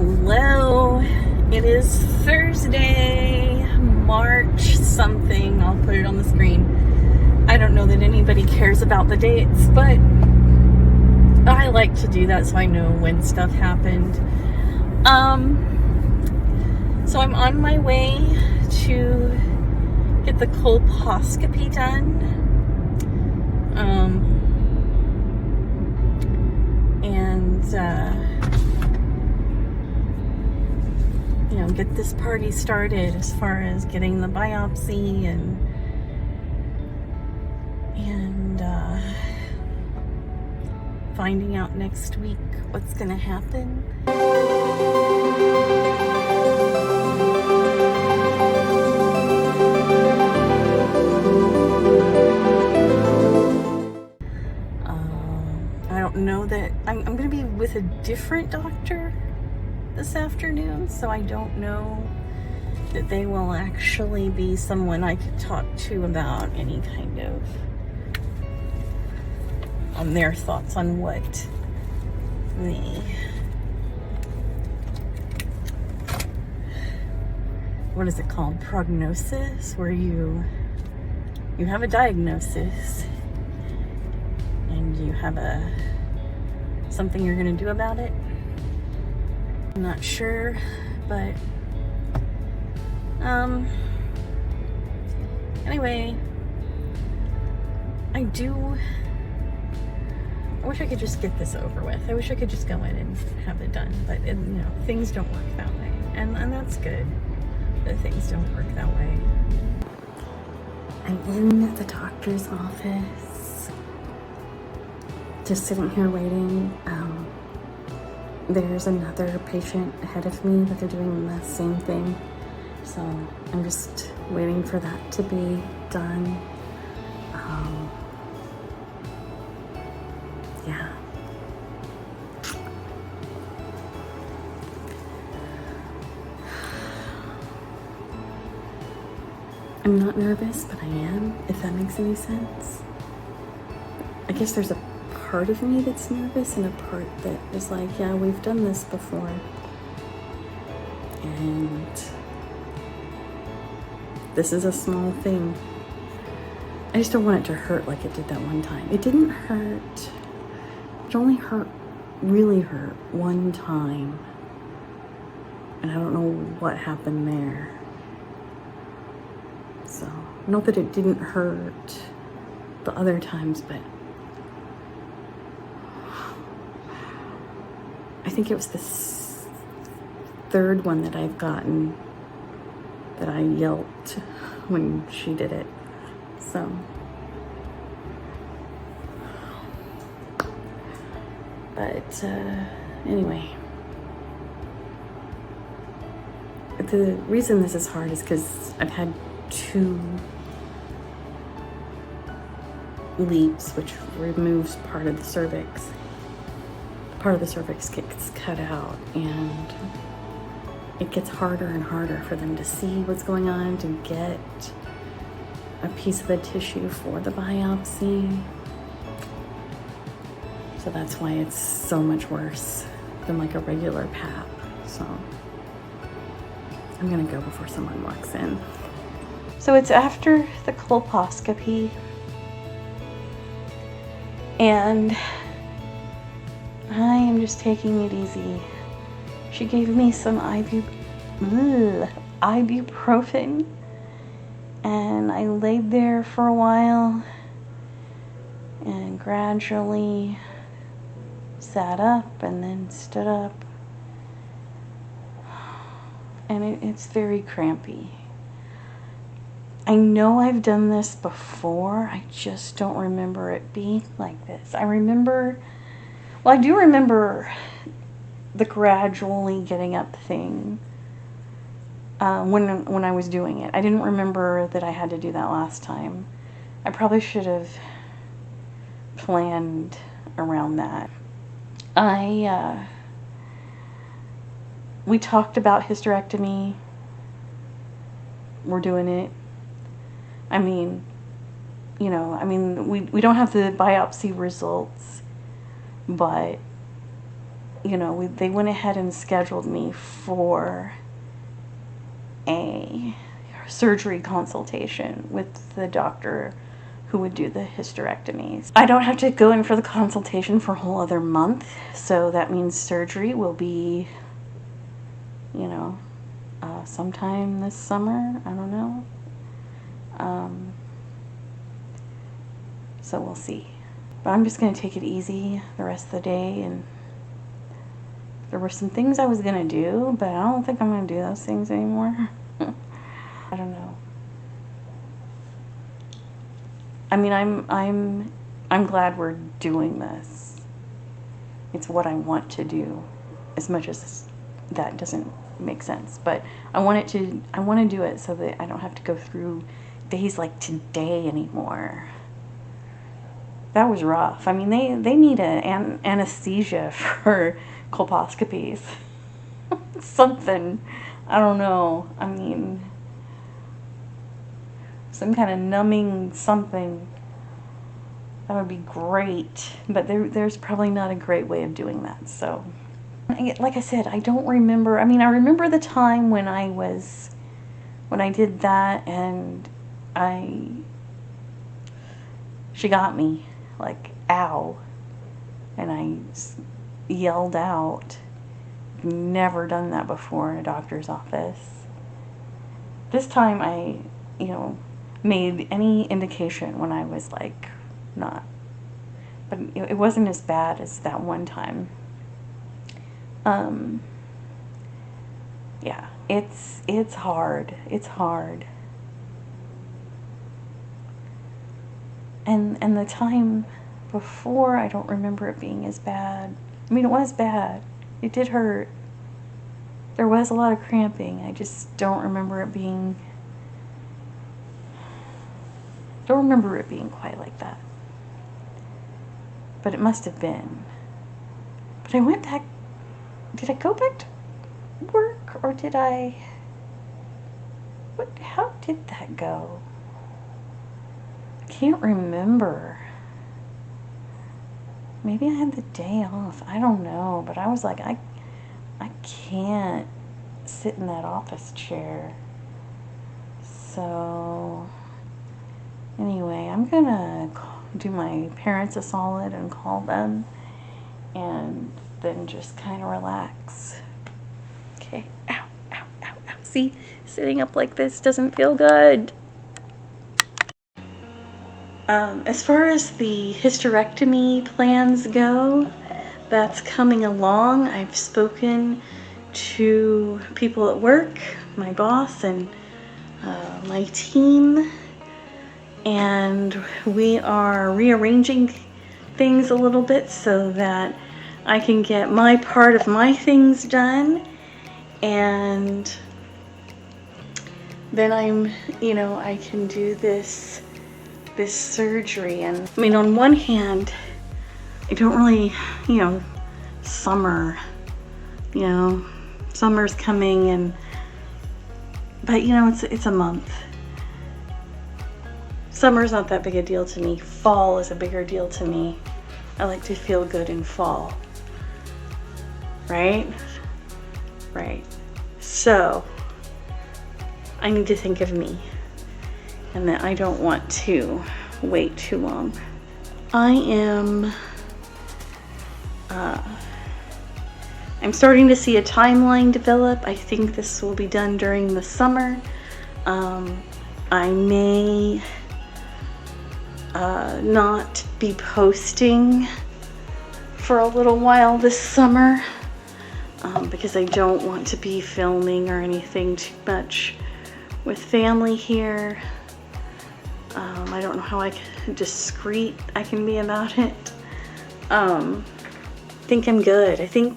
Hello, it is Thursday, March something. I'll put it on the screen. I don't know that anybody cares about the dates, but I like to do that so I know when stuff happened. So I'm on my way to get the colposcopy done. Get this party started as far as getting the biopsy and finding out next week what's gonna happen. I don't know that I'm gonna be with a different doctor this afternoon, so I don't know that they will actually be someone I could talk to about any kind of on their thoughts on what is it called, prognosis, where you have a diagnosis and you have something you're going to do about it. I'm not sure, but anyway, I wish I could just get this over with. I wish I could just go in and have it done, but things don't work that way, and that's good that things don't work that way. I'm in the doctor's office, just sitting here waiting. There's another patient ahead of me that they're doing the same thing, so I'm just waiting for that to be done. Yeah. I'm not nervous, but I am, if that makes any sense. I guess there's a part of me that's nervous and a part that is like, yeah, we've done this before. And this is a small thing. I just don't want it to hurt like it did that one time. It didn't hurt. It only really hurt one time. And I don't know what happened there. So, not that it didn't hurt the other times, but I think it was this third one that I've gotten that I yelped when she did it. So, but anyway, the reason this is hard is because I've had 2 leaps, which removes part of the cervix. Part of the cervix gets cut out, and it gets harder and harder for them to see what's going on, to get a piece of the tissue for the biopsy. So that's why it's so much worse than like a regular pap. So I'm gonna go before someone walks in. So it's after the colposcopy, and I am just taking it easy. She gave me some ibuprofen, and I laid there for a while and gradually sat up and then stood up, and it's very crampy. I know I've done this before, I just don't remember it being like this. I do remember the gradually getting up thing when I was doing it. I didn't remember that I had to do that last time. I probably should have planned around that. We talked about hysterectomy. We're doing it. I mean, we don't have the biopsy results, but you know, they went ahead and scheduled me for a surgery consultation with the doctor who would do the hysterectomies. I don't have to go in for the consultation for a whole other month, so that means surgery will be, you know, sometime this summer. I don't know. So we'll see. But I'm just going to take it easy the rest of the day, and there were some things I was going to do, but I don't think I'm going to do those things anymore. I don't know. I mean, I'm glad we're doing this. It's what I want to do, as much as that doesn't make sense. But I want to do it so that I don't have to go through days like today anymore. That was rough. I mean, they need an anesthesia for colposcopies. Something. I don't know. I mean, some kind of numbing something. That would be great. But there's probably not a great way of doing that. So, like I said, I don't remember. I mean, I remember the time when I did that, and she got me. Like, ow. And I yelled out. Never done that before in a doctor's office. This time I, you know, made any indication when I was like not. But it wasn't as bad as that one time. Yeah, it's hard. It's hard. And the time before, I don't remember it being as bad. I mean, it was bad. It did hurt. There was a lot of cramping. I just don't remember it being quite like that. But it must have been. But I went back. Did I go back to work, or did I? How did that go? I can't remember. Maybe I had the day off. I don't know. But I was like, I can't sit in that office chair. So, anyway, I'm going to do my parents a solid and call them, and then just kind of relax. Okay. Ow, ow, ow, ow. See, sitting up like this doesn't feel good. As far as the hysterectomy plans go, that's coming along. I've spoken to people at work, my boss, and my team, and we are rearranging things a little bit so that I can get my part of my things done, and then I can do this surgery. And I mean, on one hand, I don't really, summer's coming, but it's a month. Summer's not that big a deal to me. Fall is a bigger deal to me. I like to feel good in fall. Right? Right. So, I need to think of me, and that I don't want to wait too long. I'm starting to see a timeline develop. I think this will be done during the summer. I may not be posting for a little while this summer, because I don't want to be filming or anything too much with family here. I don't know how discreet I can be about it. I think I'm good. I feel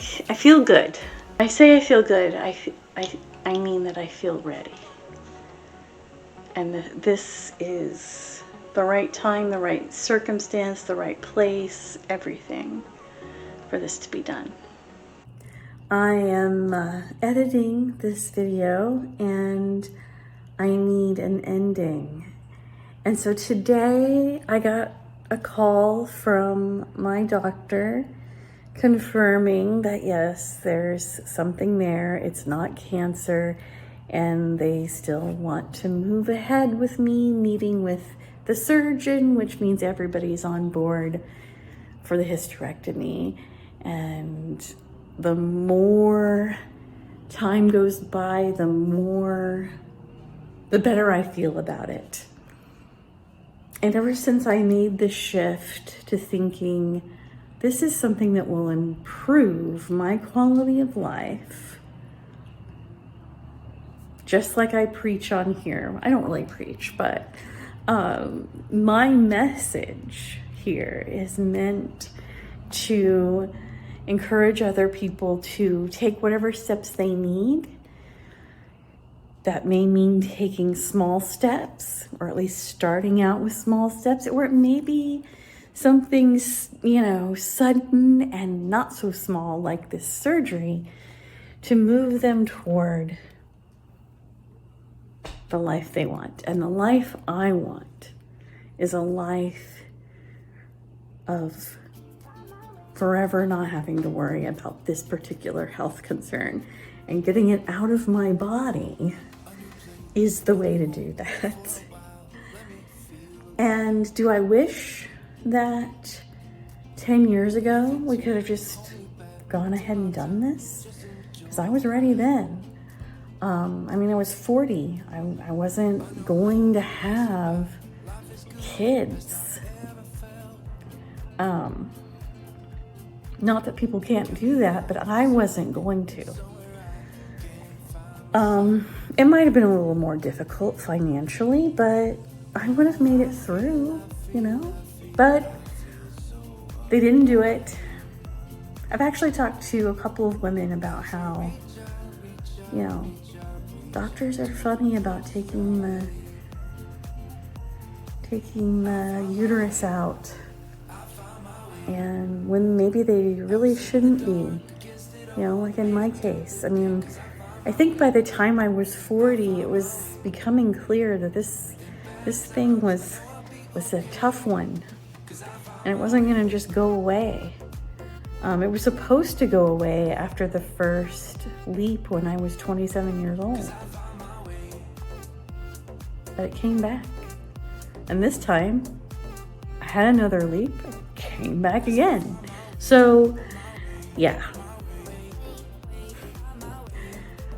good. I say I feel good. I mean that I feel ready. And this is the right time, the right circumstance, the right place, everything for this to be done. I am editing this video, and I need an ending. And so today I got a call from my doctor confirming that yes, there's something there. It's not cancer, and they still want to move ahead with me meeting with the surgeon, which means everybody's on board for the hysterectomy. And the more time goes by, the better I feel about it. And ever since I made the shift to thinking this is something that will improve my quality of life, just like I preach on here. I don't really preach, but my message here is meant to encourage other people to take whatever steps they need. That may mean taking small steps, or at least starting out with small steps, or it may be something, sudden and not so small like this surgery, to move them toward the life they want. And the life I want is a life of forever not having to worry about this particular health concern, and getting it out of my body is the way to do that. And do I wish that 10 years ago we could have just gone ahead and done this? Because I was ready then. I was 40. I wasn't going to have kids. Not that people can't do that, but I wasn't going to. It might have been a little more difficult financially, but I would have made it through, But they didn't do it. I've actually talked to a couple of women about how, doctors are funny about taking the uterus out, and when maybe they really shouldn't be, like in my case. I think by the time I was 40, it was becoming clear that this thing was a tough one, and it wasn't going to just go away. It was supposed to go away after the first leap when I was 27 years old. But it came back. And this time, I had another leap, it came back again. So, yeah.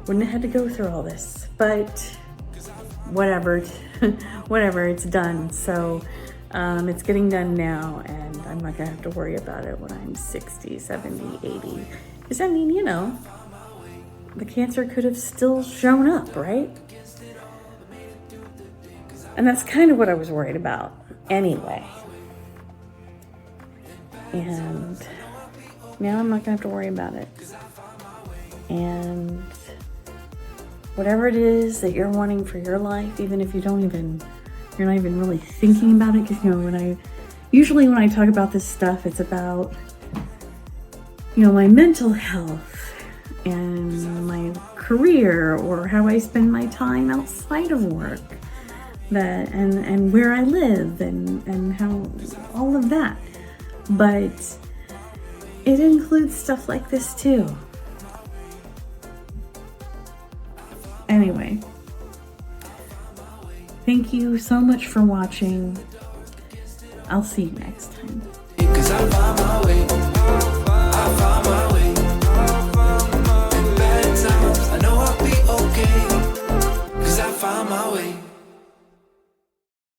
Wouldn't have had to go through all this, but whatever, it's done. So it's getting done now, and I'm not gonna have to worry about it when I'm 60, 70, 80. Because the cancer could have still shown up, right? And that's kind of what I was worried about anyway. And now I'm not gonna have to worry about it. And whatever it is that you're wanting for your life, even if you're not even really thinking about it, because when I talk about this stuff, it's about my mental health and my career, or how I spend my time outside of work, and where I live, and how all of that. But it includes stuff like this too. Anyway, thank you so much for watching. I'll see you next time. 'Cause I found my way. I found my way. In bad times, I know I'll be okay. 'Cause I found my way.